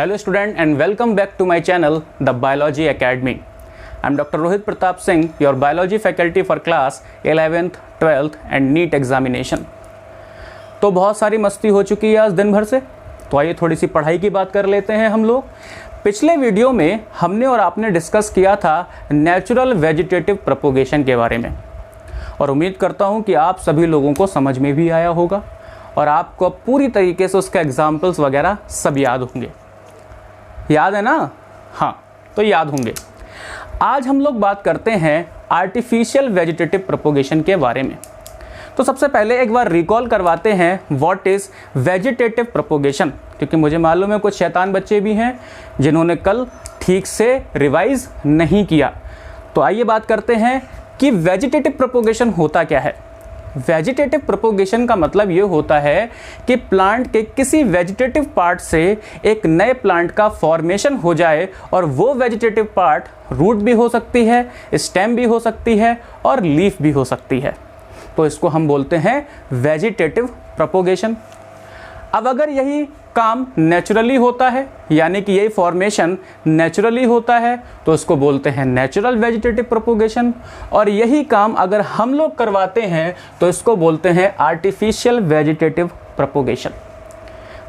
Hello student and welcome back to my channel The Biology Academy. I am Dr. Rohit Pratap Singh, your biology faculty for class 11th, 12th and NEET examination. तो बहुत सारी मस्ती हो चुकी है आज दिन भर से, तो आइए थोड़ी सी पढ़ाई की बात कर लेते हैं हम लोग। पिछले वीडियो में हमने और आपने डिस्कस किया था नेचुरल वेजिटेटिव प्रोपोगेशन के बारे में, और उम्मीद करता हूं कि आप सभी लोगों को समझ में भी आया होगा और आपको पूरी तरीके से उसका एग्जाम्पल्स वगैरह सब याद होंगे। याद है ना? हाँ, तो याद होंगे। आज हम लोग बात करते हैं आर्टिफिशियल वेजिटेटिव प्रोपोगेशन के बारे में। तो सबसे पहले एक बार रिकॉल करवाते हैं व्हाट इज़ वेजिटेटिव प्रोपोगेशन, क्योंकि मुझे मालूम है कुछ शैतान बच्चे भी हैं जिन्होंने कल ठीक से रिवाइज नहीं किया। तो आइए बात करते हैं कि वेजिटेटिव प्रोपोगेशन होता क्या है। वेजिटेटिव प्रोपोगेशन का मतलब ये होता है कि प्लांट के किसी वेजिटेटिव पार्ट से एक नए प्लांट का फॉर्मेशन हो जाए, और वो वेजिटेटिव पार्ट रूट भी हो सकती है, स्टेम भी हो सकती है और लीफ भी हो सकती है। तो इसको हम बोलते हैं वेजिटेटिव प्रोपोगेशन। अब अगर यही काम नेचुरली होता है, यानी कि यही फॉर्मेशन नेचुरली होता है, तो इसको बोलते हैं नेचुरल वेजिटेटिव प्रोपोगेशन। और यही काम अगर हम लोग करवाते हैं तो इसको बोलते हैं आर्टिफिशियल वेजिटेटिव प्रोपोगेशन।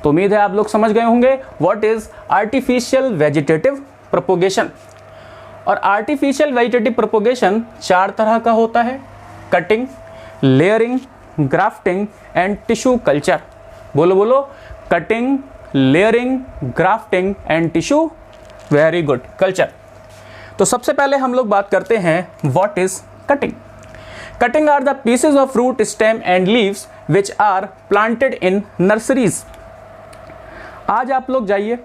तो उम्मीद है आप लोग समझ गए होंगे what is artificial vegetative propagation. और आर्टिफिशियल वेजिटेटिव प्रोपोगेशन 4 तरह का होता है: cutting, layering, grafting and tissue culture. बोलो बोलो, cutting, layering, grafting and tissue, very good, culture. तो सबसे पहले हम लोग बात करते हैं what is cutting. Cutting are the pieces of root, stem and leaves which are planted in nurseries. आज आप लोग जाइए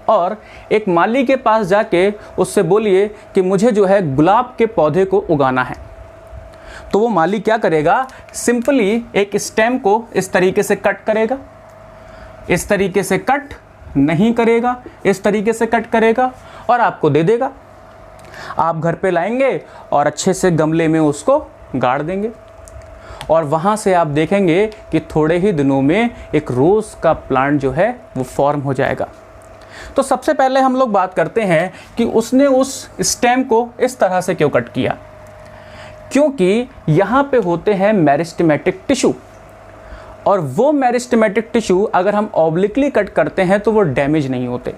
और एक माली के पास जाके उससे बोलिए कि मुझे जो है गुलाब के पौधे को उगाना है। तो वो माली क्या करेगा, सिंपली एक स्टेम को इस तरीके से कट करेगा, इस तरीके से कट नहीं करेगा, इस तरीके से कट करेगा और आपको दे देगा। आप घर पे लाएंगे और अच्छे से गमले में उसको गाड़ देंगे, और वहाँ से आप देखेंगे कि थोड़े ही दिनों में एक रोज़ का प्लांट जो है वो फॉर्म हो जाएगा। तो सबसे पहले हम लोग बात करते हैं कि उसने उस स्टेम को इस तरह से क्यों कट किया, क्योंकि यहाँ पे होते हैं मेरिस्टेमेटिक टिश्यू, और वो मेरिस्टेमेटिक टिश्यू अगर हम ऑब्लिकली कट करते हैं तो वो डैमेज नहीं होते,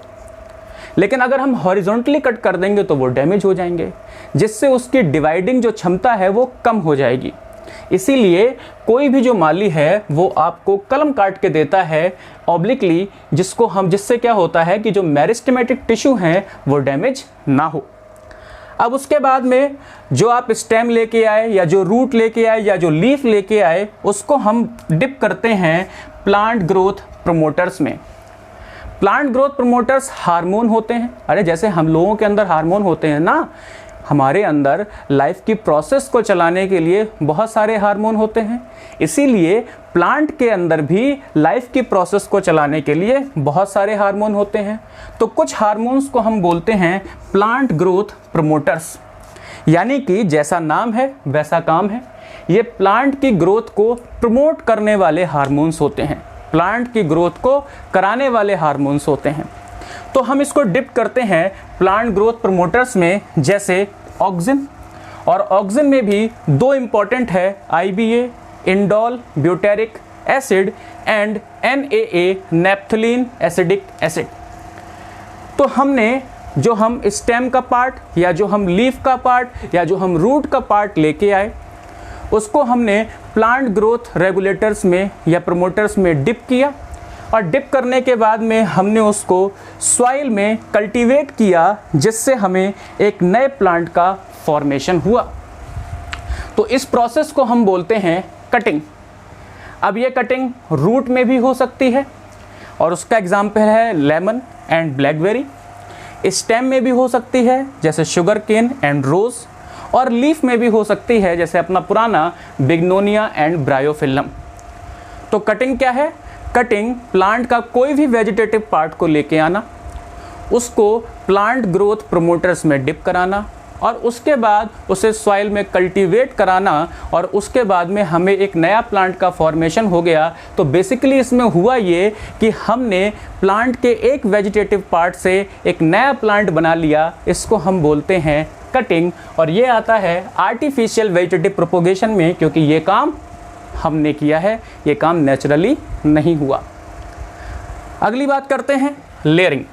लेकिन अगर हम हॉरिजॉन्टली कट कर देंगे तो वो डैमेज हो जाएंगे, जिससे उसकी डिवाइडिंग जो क्षमता है वो कम हो जाएगी। इसीलिए कोई भी जो माली है वो आपको कलम काट के देता है ऑब्लिकली, जिससे क्या होता है कि जो मेरिस्टेमेटिक टिश्यू हैं वो डैमेज ना हो। अब उसके बाद में जो आप स्टेम लेके आए या जो रूट लेके आए या जो लीफ लेके आए, उसको हम डिप करते हैं प्लांट ग्रोथ प्रमोटर्स में। प्लांट ग्रोथ प्रमोटर्स हार्मोन होते हैं। अरे जैसे हम लोगों के अंदर हार्मोन होते हैं ना, हमारे अंदर लाइफ की प्रोसेस को चलाने के लिए बहुत सारे हार्मोन होते हैं। इसीलिए प्लांट के अंदर भी लाइफ की प्रोसेस को चलाने के लिए बहुत सारे हार्मोन होते हैं। तो कुछ हार्मोन्स को हम बोलते हैं प्लांट ग्रोथ प्रमोटर्स, यानी कि जैसा नाम है वैसा काम है। ये प्लांट की ग्रोथ को प्रमोट करने वाले हार्मोन्स होते हैं, प्लांट की ग्रोथ को कराने वाले हार्मोन्स होते हैं। तो हम इसको डिप करते हैं प्लांट ग्रोथ प्रमोटर्स में, जैसे ऑक्सिन। और ऑक्सिन में भी 2 इंपॉर्टेंट है, IBA indole butyric acid and NAA naphthalene acidic acid. तो हमने जो हम स्टेम का पार्ट या जो हम लीफ का पार्ट या जो हम रूट का पार्ट लेके आए, उसको हमने प्लांट ग्रोथ रेगुलेटर्स में या प्रमोटर्स में डिप किया, और डिप करने के बाद में हमने उसको सॉइल में कल्टीवेट किया, जिससे हमें एक नए प्लांट का फॉर्मेशन हुआ। तो इस प्रोसेस को हम बोलते हैं कटिंग। अब ये कटिंग रूट में भी हो सकती है, और उसका एग्जाम्पल है लेमन एंड ब्लैकबेरी। स्टेम में भी हो सकती है, जैसे शुगर केन एंड रोज, और लीफ में भी हो सकती है, जैसे अपना पुराना बिग्नोनिया एंड ब्रायोफिल्लम। तो कटिंग क्या है? कटिंग प्लांट का कोई भी वेजिटेटिव पार्ट को लेके आना, उसको प्लांट ग्रोथ प्रमोटर्स में डिप कराना, और उसके बाद उसे सॉइल में कल्टीवेट कराना और उसके बाद में हमें एक नया प्लांट का फॉर्मेशन हो गया। तो बेसिकली इसमें हुआ ये कि हमने प्लांट के एक वेजिटेटिव पार्ट से एक नया प्लांट बना लिया, इसको हम बोलते हैं कटिंग। और ये आता है आर्टिफिशियल वेजिटेटिव प्रोपोगेशन में, क्योंकि ये काम हमने किया है, ये काम नेचुरली नहीं हुआ। अगली बात करते हैं लेयरिंग।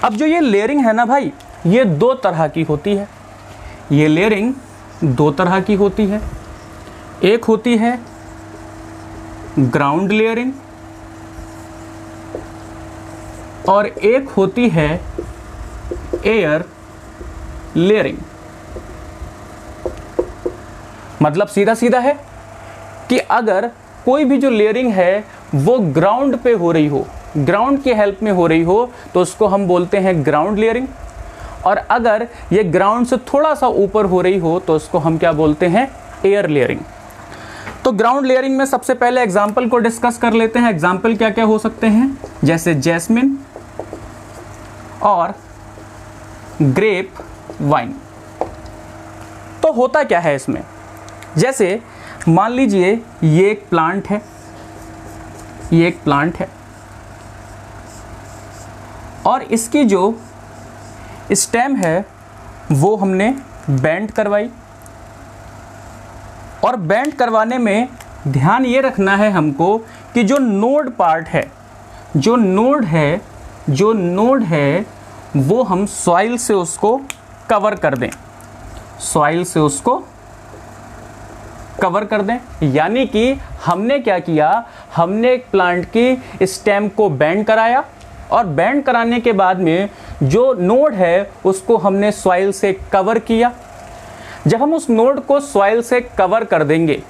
अब जो ये लेयरिंग है ना भाई, ये दो तरह की होती है। ये लेयरिंग दो तरह की होती है। एक होती है ग्राउंड लेयरिंग और एक होती है एयर लेयरिंग। मतलब सीधा सीधा है कि अगर कोई भी जो लेयरिंग है वो ग्राउंड पे हो रही हो, ग्राउंड की हेल्प में हो रही हो, तो उसको हम बोलते हैं ग्राउंड लेयरिंग। और अगर ये ग्राउंड से थोड़ा सा ऊपर हो रही हो तो उसको हम क्या बोलते हैं, एयर लेयरिंग। तो ग्राउंड लेयरिंग में सबसे पहले एग्जाम्पल को डिस्कस कर लेते हैं। एग्जाम्पल क्या क्या हो सकते हैं, जैसे जैस्मिन और ग्रेप वाइन। तो होता क्या है इसमें, जैसे मान लीजिए ये एक प्लांट है, ये एक प्लांट है और इसकी जो स्टेम है वो हमने बेंड करवाई। और बेंड करवाने में ध्यान ये रखना है हमको कि जो नोड पार्ट है, जो नोड है वो हम सॉइल से उसको कवर कर दें, सॉइल से उसको कवर कर दें। यानी कि हमने क्या किया, हमने एक प्लांट की स्टेम को बेंड कराया और बेंड कराने के बाद में जो नोड है उसको हमने सॉइल से कवर किया। जब हम उस नोड को सॉइल से कवर कर देंगे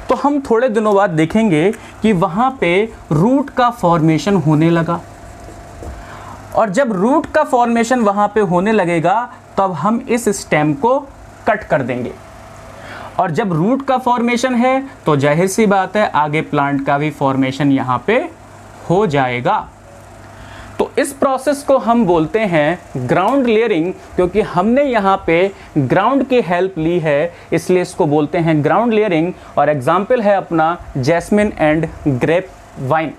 तो हम थोड़े दिनों बाद देखेंगे कि वहाँ पे रूट का फॉर्मेशन होने लगा। और जब रूट का फॉर्मेशन वहाँ पे होने लगेगा तब हम इस स्टेम को कट कर देंगे। और जब रूट का फॉर्मेशन है तो जाहिर सी बात है आगे प्लांट का भी फॉर्मेशन यहाँ पे हो जाएगा। तो इस प्रोसेस को हम बोलते हैं ग्राउंड लेयरिंग, क्योंकि हमने यहाँ पे ग्राउंड की हेल्प ली है, इसलिए इसको बोलते हैं ग्राउंड लेयरिंग। और एग्जाम्पल है अपना जैस्मिन एंड ग्रेप वाइन।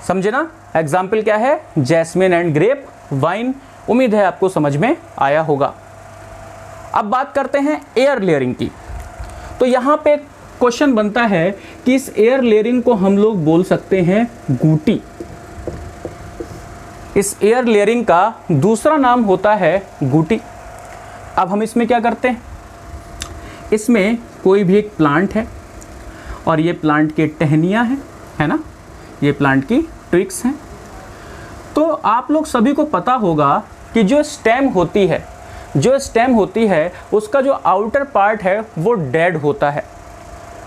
समझे ना, एग्जाम्पल क्या है, जैस्मिन एंड ग्रेप वाइन। उम्मीद है आपको समझ में आया होगा। अब बात करते हैं एयर लेयरिंग की। तो यहाँ पे क्वेश्चन बनता है कि इस एयर लेयरिंग को हम लोग बोल सकते हैं गूटी। इस एयर लेयरिंग का दूसरा नाम होता है गूटी। अब हम इसमें क्या करते हैं, इसमें कोई भी एक प्लांट है और ये प्लांट की टहनियाँ हैं, है ना, ये प्लांट की ट्विक्स हैं। तो आप लोग सभी को पता होगा कि जो स्टेम होती है उसका जो आउटर पार्ट है वो डेड होता है।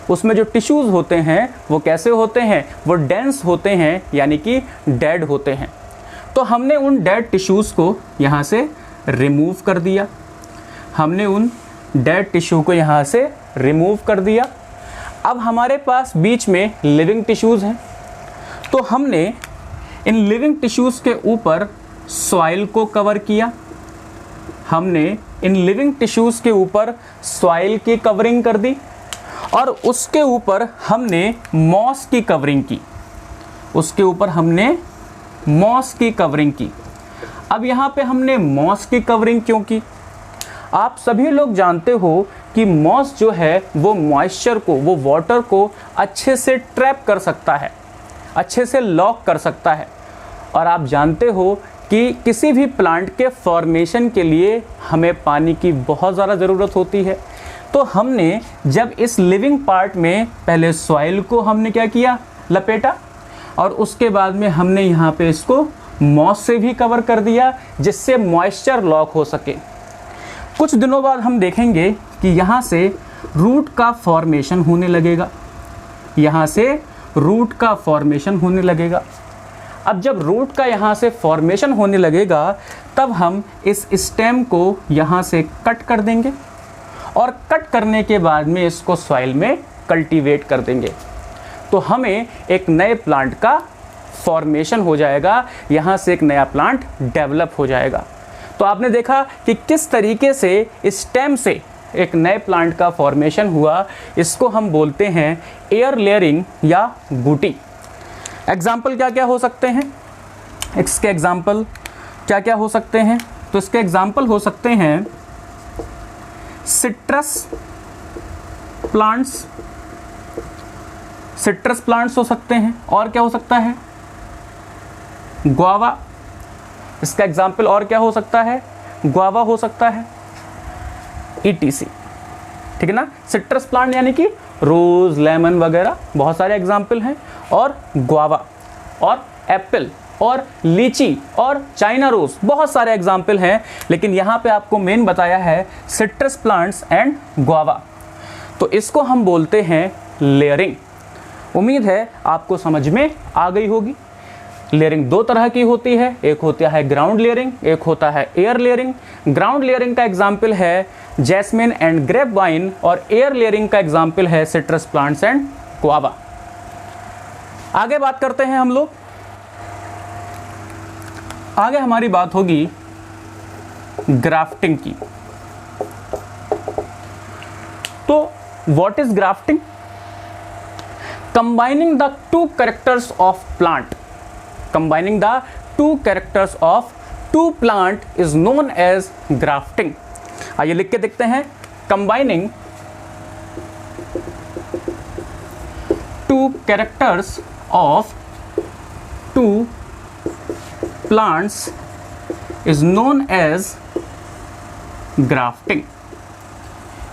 उसमें जो टिश्यूज़ होते हैं वो कैसे होते हैं, वो डेंस होते हैं, यानी कि डेड होते हैं। तो हमने उन डेड टिश्यूज़ को यहाँ से रिमूव कर दिया, हमने उन डेड टिश्यू को यहाँ से रिमूव कर दिया। अब हमारे पास बीच में लिविंग टिश्यूज़ हैं, तो हमने इन लिविंग टिश्यूज़ के ऊपर सॉइल को कवर किया। हमने इन लिविंग टिश्यूज़ के ऊपर सॉइल की कवरिंग कर दी और उसके ऊपर हमने मॉस की कवरिंग की, उसके ऊपर हमने मॉस की कवरिंग की। अब यहाँ पे हमने मॉस की कवरिंग क्यों की, आप सभी लोग जानते हो कि मॉस जो है वो मॉइस्चर को, वो वाटर को अच्छे से ट्रैप कर सकता है, अच्छे से लॉक कर सकता है। और आप जानते हो कि किसी भी प्लांट के फॉर्मेशन के लिए हमें पानी की बहुत ज़्यादा ज़रूरत होती है। तो हमने जब इस लिविंग पार्ट में पहले सॉइल को हमने क्या किया, लपेटा, और उसके बाद में हमने यहाँ पे इसको मॉस से भी कवर कर दिया जिससे मॉइस्चर लॉक हो सके। कुछ दिनों बाद हम देखेंगे कि यहाँ से रूट का फॉर्मेशन होने लगेगा, यहाँ से रूट का फॉर्मेशन होने लगेगा। अब जब रूट का यहाँ से फॉर्मेशन होने लगेगा तब हम इस स्टेम को यहाँ से कट कर देंगे और कट करने के बाद में इसको सॉइल में कल्टीवेट कर देंगे। तो हमें एक नए प्लांट का फॉर्मेशन हो जाएगा, यहाँ से एक नया प्लांट डेवलप हो जाएगा। तो आपने देखा कि किस तरीके से स्टेम से एक नए प्लांट का फॉर्मेशन हुआ। इसको हम बोलते हैं एयर लेयरिंग या बूटी। एग्जाम्पल क्या क्या हो सकते हैं, इसके एग्जाम्पल क्या क्या हो सकते हैं? तो इसके एग्जाम्पल हो सकते हैं सिट्रस प्लांट्स, सिट्रस प्लांट्स हो सकते हैं। और क्या हो सकता है? गुआवा। इसका एग्जाम्पल और क्या हो सकता है? गुआवा हो सकता है, ETC। ठीक है ना। सिट्रस प्लांट यानी कि रोज, लेमन वगैरह बहुत सारे एग्जाम्पल हैं, और गुआवा और एप्पल और लीची और चाइना रोज बहुत सारे एग्जाम्पल हैं, लेकिन यहाँ पे आपको मेन बताया है सिट्रस प्लांट्स एंड गुआवा। तो इसको हम बोलते हैं लेयरिंग। उम्मीद है आपको समझ में आ गई होगी। लेयरिंग दो तरह की होती है, एक होता है ग्राउंड लेयरिंग, एक होता है एयर लेयरिंग। ग्राउंड लेयरिंग का एग्जाम्पल है जैस्मिन एंड ग्रेप वाइन, और एयर लेयरिंग का एग्जाम्पल है सिट्रस प्लांट्स एंड गुआवा। आगे बात करते हैं हम लोग। आगे हमारी बात होगी ग्राफ्टिंग की। तो what is grafting? Combining the two characters of plant, combining the two characters of two plant is known as grafting। आइए लिख के देखते हैं। combining two characters of two plants is known as grafting।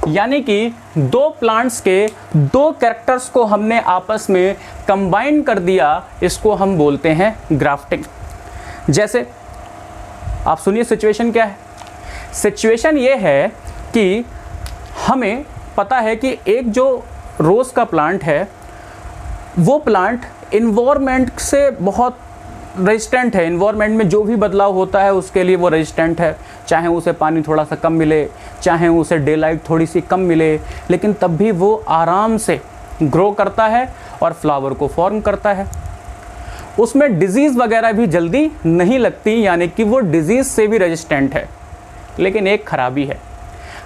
यानी कि दो प्लांट्स के दो कैरेक्टर्स को हमने आपस में कंबाइन कर दिया, इसको हम बोलते हैं ग्राफ्टिंग। जैसे आप सुनिए सिचुएशन क्या है। सिचुएशन ये है कि हमें पता है कि एक जो रोज़ का प्लांट है वो प्लांट इन्वायरमेंट से बहुत रेजिस्टेंट है। इन्वायरमेंट में जो भी बदलाव होता है उसके लिए वो रेजिस्टेंट है, चाहे उसे पानी थोड़ा सा कम मिले, चाहे उसे डे लाइट थोड़ी सी कम मिले, लेकिन तब भी वो आराम से ग्रो करता है और फ्लावर को फॉर्म करता है। उसमें डिजीज़ वगैरह भी जल्दी नहीं लगती, यानी कि वो डिजीज़ से भी रेजिस्टेंट है। लेकिन एक खराबी है,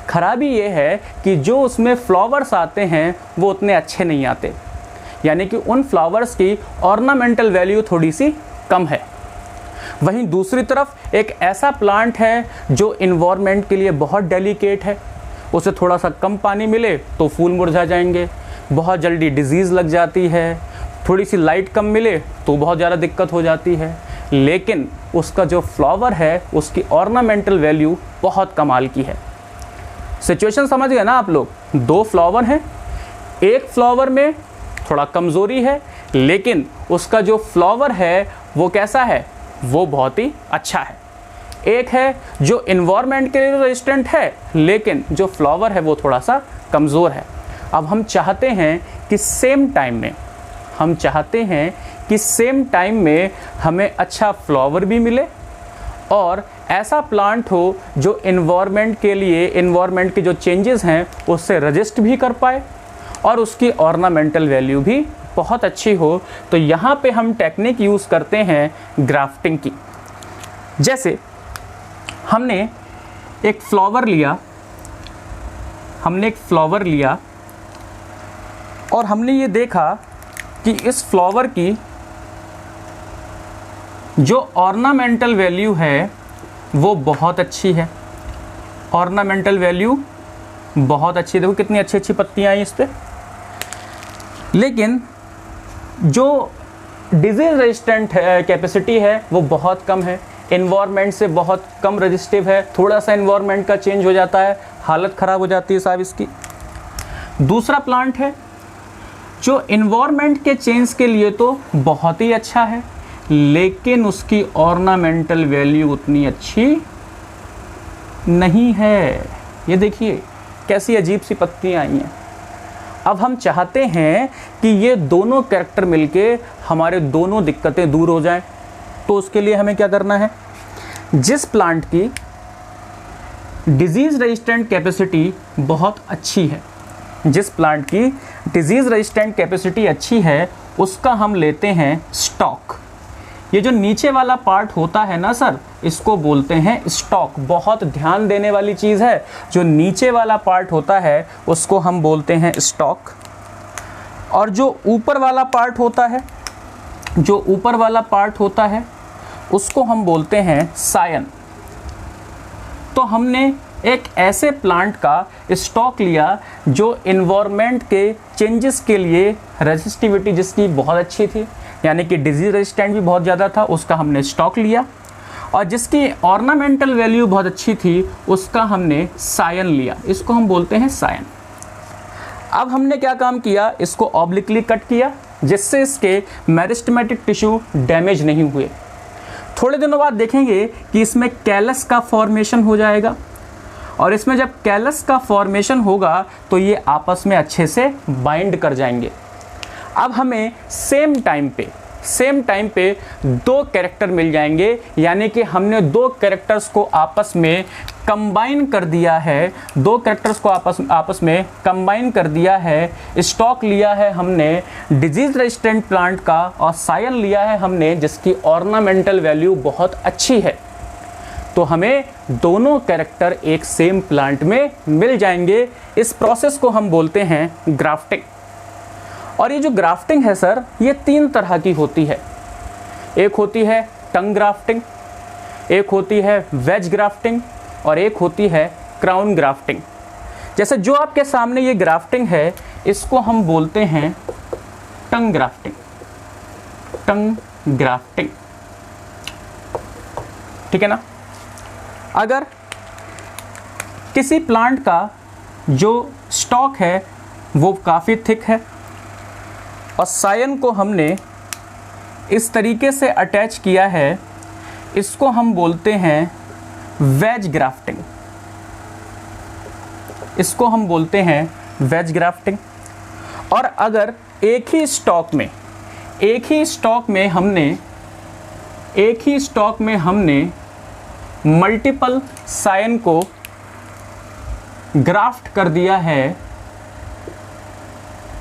खराबी ये है कि जो उसमें फ्लावर्स आते हैं वो उतने अच्छे नहीं आते, यानी कि उन फ्लावर्स की ऑर्नामेंटल वैल्यू थोड़ी सी कम है। वहीं दूसरी तरफ एक ऐसा प्लांट है जो इन्वायरमेंट के लिए बहुत डेलिकेट है, उसे थोड़ा सा कम पानी मिले तो फूल मुरझा जाएंगे, बहुत जल्दी डिजीज़ लग जाती है, थोड़ी सी लाइट कम मिले तो बहुत ज़्यादा दिक्कत हो जाती है, लेकिन उसका जो फ्लावर है उसकी ऑर्नामेंटल वैल्यू बहुत कमाल की है। सिचुएशन समझ गए ना आप लोग? दो फ्लावर हैं, एक फ्लावर में थोड़ा कमज़ोरी है, लेकिन उसका जो फ्लावर है वो कैसा है? वो बहुत ही अच्छा है। एक है जो इन्वायरमेंट के लिए रेजिस्टेंट है, लेकिन जो फ्लावर है वो थोड़ा सा कमज़ोर है। अब हम चाहते हैं कि सेम टाइम में हमें अच्छा फ्लावर भी मिले और ऐसा प्लांट हो जो इन्वायरमेंट के जो चेंजेस हैं उससे रजिस्ट भी कर पाए और उसकी ऑर्नामेंटल वैल्यू भी बहुत अच्छी हो। तो यहाँ पे हम टेक्निक यूज़ करते हैं ग्राफ्टिंग की। जैसे हमने एक फ्लावर लिया और हमने ये देखा कि इस फ्लावर की जो ऑर्नामेंटल वैल्यू है वो बहुत अच्छी है। ऑर्नामेंटल वैल्यू बहुत अच्छी, देखो कितनी अच्छी अच्छी पत्तियाँ आई इस पर। लेकिन जो डिजीज़ रेजिस्टेंट कैपेसिटी है वो बहुत कम है, इन्वायरमेंट से बहुत कम रजिस्टिव है। थोड़ा सा इन्वायरमेंट का चेंज हो जाता है, हालत ख़राब हो जाती है साहब इसकी। दूसरा प्लांट है जो इन्वायरमेंट के चेंज के लिए तो बहुत ही अच्छा है, लेकिन उसकी ऑर्नामेंटल वैल्यू उतनी अच्छी नहीं है। ये देखिए कैसी अजीब सी पत्तियाँ आई हैं। अब हम चाहते हैं कि ये दोनों कैरेक्टर मिलके हमारे दोनों दिक्कतें दूर हो जाएं, तो उसके लिए हमें क्या करना है? जिस प्लांट की डिजीज़ रेजिस्टेंट कैपेसिटी बहुत अच्छी है, उसका हम लेते हैं स्टॉक। ये जो नीचे वाला पार्ट होता है ना सर, इसको बोलते हैं स्टॉक। बहुत ध्यान देने वाली चीज़ है, जो नीचे वाला पार्ट होता है उसको हम बोलते हैं स्टॉक, और जो ऊपर वाला पार्ट होता है, जो ऊपर वाला पार्ट होता है उसको हम बोलते हैं सायन। तो हमने एक ऐसे प्लांट का स्टॉक लिया जो इन्वायरमेंट के चेंजेस के लिए रेजिस्टिविटी जिसकी बहुत अच्छी थी, यानी कि डिजीज रेजिस्टेंट भी बहुत ज़्यादा था, उसका हमने स्टॉक लिया, और जिसकी ऑर्नामेंटल वैल्यू बहुत अच्छी थी उसका हमने सायन लिया, इसको हम बोलते हैं सायन। अब हमने क्या काम किया, इसको ऑब्लिकली कट किया जिससे इसके मेरिस्टेमेटिक टिश्यू डैमेज नहीं हुए। थोड़े दिनों बाद देखेंगे कि इसमें कैलस का फॉर्मेशन हो जाएगा, और इसमें जब कैलस का फॉर्मेशन होगा तो ये आपस में अच्छे से बाइंड कर जाएंगे। अब हमें सेम टाइम पे दो कैरेक्टर मिल जाएंगे, यानी कि हमने दो कैरेक्टर्स को आपस में कंबाइन कर दिया है, दो कैरेक्टर्स को आपस में कंबाइन कर दिया है। स्टॉक लिया है हमने डिजीज रेजिस्टेंट प्लांट का, और सायन लिया है हमने जिसकी ऑर्नामेंटल वैल्यू बहुत अच्छी है। तो हमें दोनों कैरेक्टर एक सेम प्लांट में मिल जाएंगे। इस प्रोसेस को हम बोलते हैं ग्राफ्टिंग। और ये जो ग्राफ्टिंग है सर, ये तीन तरह की होती है। एक होती है टंग ग्राफ्टिंग, एक होती है वेज ग्राफ्टिंग, और एक होती है क्राउन ग्राफ्टिंग। जैसे जो आपके सामने ये ग्राफ्टिंग है, इसको हम बोलते हैं टंग ग्राफ्टिंग। टंग ग्राफ्टिंग, ठीक है ना। अगर किसी प्लांट का जो स्टॉक है वो काफ़ी थिक है और सायन को हमने इस तरीके से अटैच किया है, इसको हम बोलते हैं वेज ग्राफ्टिंग। इसको हम बोलते हैं वेज ग्राफ्टिंग। और अगर एक ही स्टॉक में हमने मल्टीपल सायन को ग्राफ्ट कर दिया है,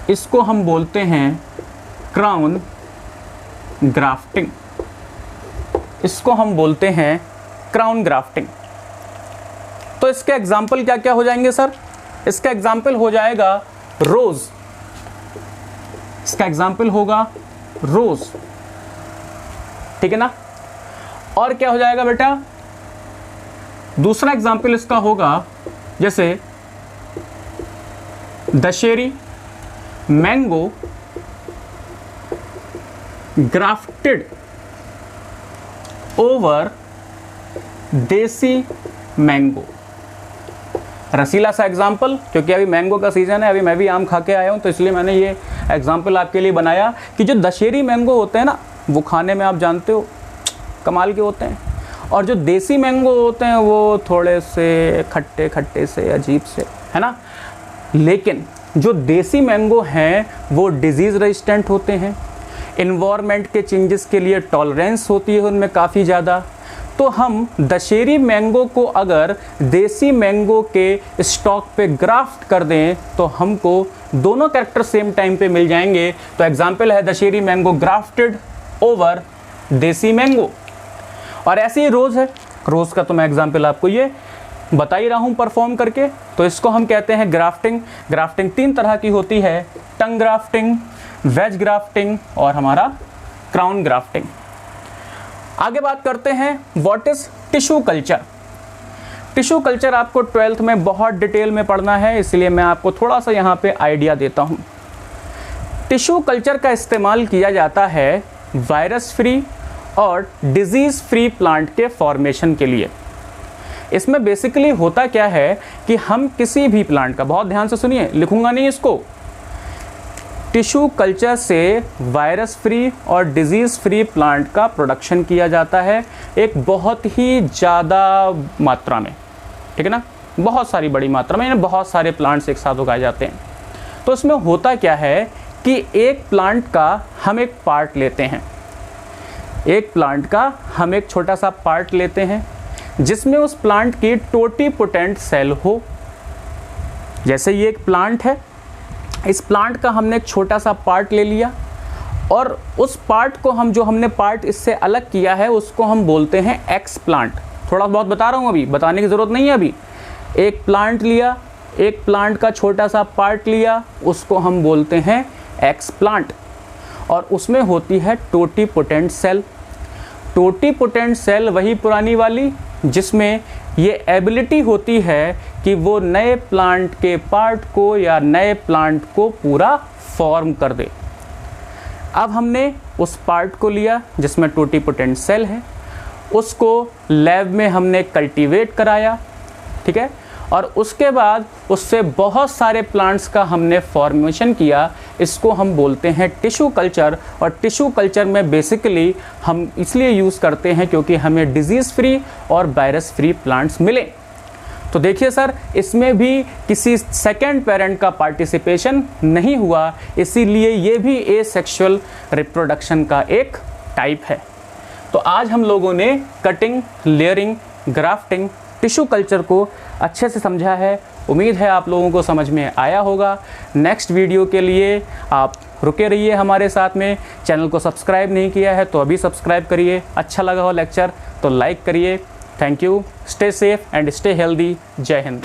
इसको हम बोलते हैं क्राउन ग्राफ्टिंग। इसको हम बोलते हैं क्राउन ग्राफ्टिंग। तो इसके एग्जाम्पल क्या क्या हो जाएंगे सर? इसका एग्जाम्पल हो जाएगा रोज, इसका एग्जाम्पल होगा रोज, ठीक है ना। और क्या हो जाएगा बेटा? दूसरा एग्जाम्पल इसका होगा जैसे दशहरी मैंगो ग्राफ्टेड ओवर देसी मैंगो। रसीला सा एग्जाम्पल, क्योंकि अभी मैंगो का सीज़न है, अभी मैं भी आम खा के आया हूँ, तो इसलिए मैंने ये एग्जाम्पल आपके लिए बनाया कि जो दशहरी मैंगो होते हैं ना, वो खाने में आप जानते हो कमाल के होते हैं, और जो देसी मैंगो होते हैं वो थोड़े से खट्टे खट्टे से अजीब से, है ना। लेकिन जो देसी मैंगो हैं वो डिजीज़ रेजिस्टेंट होते हैं, इन्वायरमेंट के चेंजेस के लिए टॉलरेंस होती है उनमें काफ़ी ज़्यादा। तो हम दशहरी मैंगो को अगर देसी मैंगो के स्टॉक पे ग्राफ्ट कर दें तो हमको दोनों कैरेक्टर सेम टाइम पे मिल जाएंगे। तो एग्जाम्पल है दशहरी मैंगो ग्राफ्टेड ओवर देसी मैंगो। और ऐसे ही रोज़ है, रोज़ का तो मैं एग्जाम्पल आपको ये बता ही रहा हूँ परफॉर्म करके। तो इसको हम कहते हैं ग्राफ्टिंग। ग्राफ्टिंग तीन तरह की होती है, टंग ग्राफ्टिंग, वेज ग्राफ्टिंग और हमारा क्राउन ग्राफ्टिंग। आगे बात करते हैं what is tissue culture. Tissue culture आपको 12th में बहुत डिटेल में पढ़ना है, इसलिए मैं आपको थोड़ा सा यहाँ पे आइडिया देता हूँ। टिश्यू कल्चर का इस्तेमाल किया जाता है वायरस फ्री और डिजीज़ फ्री प्लांट के फॉर्मेशन के लिए। इसमें बेसिकली होता क्या है कि हम किसी भी प्लांट का, बहुत ध्यान से सुनिए, लिखूंगा नहीं इसको, टिश्यू कल्चर से वायरस फ्री और डिजीज़ फ्री प्लांट का प्रोडक्शन किया जाता है एक बहुत ही ज़्यादा मात्रा में, ठीक है ना, बहुत सारी बड़ी मात्रा में, यानी बहुत सारे प्लांट्स एक साथ उगाए जाते हैं। तो इसमें होता क्या है कि एक प्लांट का हम एक पार्ट लेते हैं, एक प्लांट का हम एक छोटा सा पार्ट लेते हैं जिसमें उस प्लांट की टोटीपोटेंट सेल हो। जैसे ये एक प्लांट है, इस प्लांट का हमने एक छोटा सा पार्ट ले लिया और उस पार्ट को हम जो हमने पार्ट इससे अलग किया है उसको हम बोलते हैं एक्स प्लांट। थोड़ा बहुत बता रहा हूँ, अभी बताने की ज़रूरत नहीं है। अभी एक प्लांट लिया, एक प्लांट का छोटा सा पार्ट लिया, उसको हम बोलते हैं एक्स प्लांट, और उसमें होती है टोटीपोटेंट सेल। टोटीपोटेंट सेल वही पुरानी वाली जिसमें ये एबिलिटी होती है कि वो नए प्लांट के पार्ट को या नए प्लांट को पूरा फॉर्म कर दे। अब हमने उस पार्ट को लिया जिसमें टोटीपोटेंट सेल है, उसको लैब में हमने कल्टीवेट कराया, ठीक है, और उसके बाद उससे बहुत सारे प्लांट्स का हमने फॉर्मेशन किया। इसको हम बोलते हैं टिश्यू कल्चर, और टिश्यू कल्चर में बेसिकली हम इसलिए यूज़ करते हैं क्योंकि हमें डिजीज़ फ्री और वायरस फ्री प्लांट्स मिले। तो देखिए सर, इसमें भी किसी सेकेंड पेरेंट का पार्टिसिपेशन नहीं हुआ, इसीलिए ये भी एसेक्सुअल रिप्रोडक्शन का एक टाइप है। तो आज हम लोगों ने cutting, layering, grafting, tissue culture को अच्छे से समझा है। उम्मीद है आप लोगों को समझ में आया होगा। नेक्स्ट वीडियो के लिए आप रुके रहिए हमारे साथ में। चैनल को सब्सक्राइब नहीं किया है तो अभी सब्सक्राइब करिए। अच्छा लगा हो लेक्चर तो लाइक करिए। Thank you. Stay safe and stay healthy. जय हिंद।